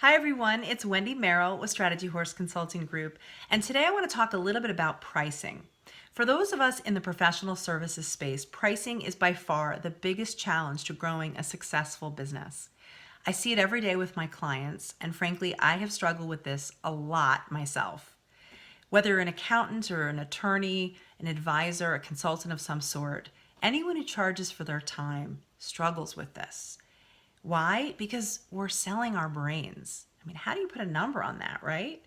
Hi everyone, it's Wendy Merrill with Strategy Horse Consulting Group, and today I want to talk a little bit about pricing. For those of us in the professional services space, pricing is by far the biggest challenge to growing a successful business. I see it every day with my clients, and frankly, I have struggled with this a lot myself. Whether you're an accountant or an attorney, an advisor, a consultant of some sort, anyone who charges for their time struggles with this. Why? Because we're selling our brains. I mean, how do you put a number on that, right?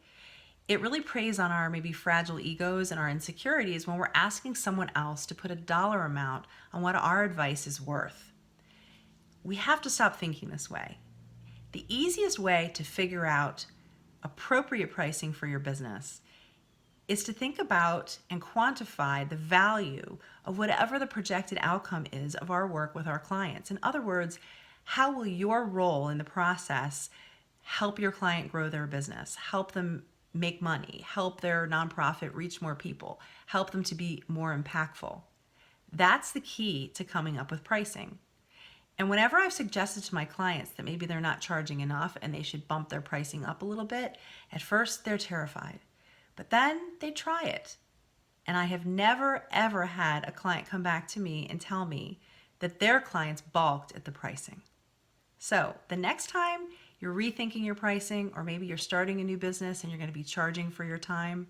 It really preys on our maybe fragile egos and our insecurities when we're asking someone else to put a dollar amount on what our advice is worth. We have to stop thinking this way. The easiest way to figure out appropriate pricing for your business is to think about and quantify the value of whatever the projected outcome is of our work with our clients. In other words, how will your role in the process help your client grow their business, help them make money, help their nonprofit reach more people, help them to be more impactful? That's the key to coming up with pricing. And whenever I've suggested to my clients that maybe they're not charging enough and they should bump their pricing up a little bit, at first they're terrified. But then they try it. And I have never, ever had a client come back to me and tell me that their clients balked at the pricing. So the next time you're rethinking your pricing, or maybe you're starting a new business and you're going to be charging for your time,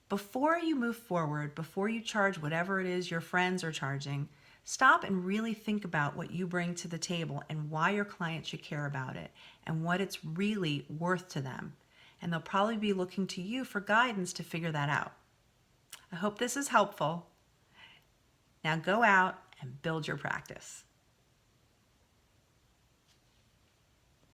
before you move forward, before you charge whatever it is your friends are charging, stop and really think about what you bring to the table and why your client should care about it and what it's really worth to them. And they'll probably be looking to you for guidance to figure that out. I hope this is helpful. Now go out and build your practice.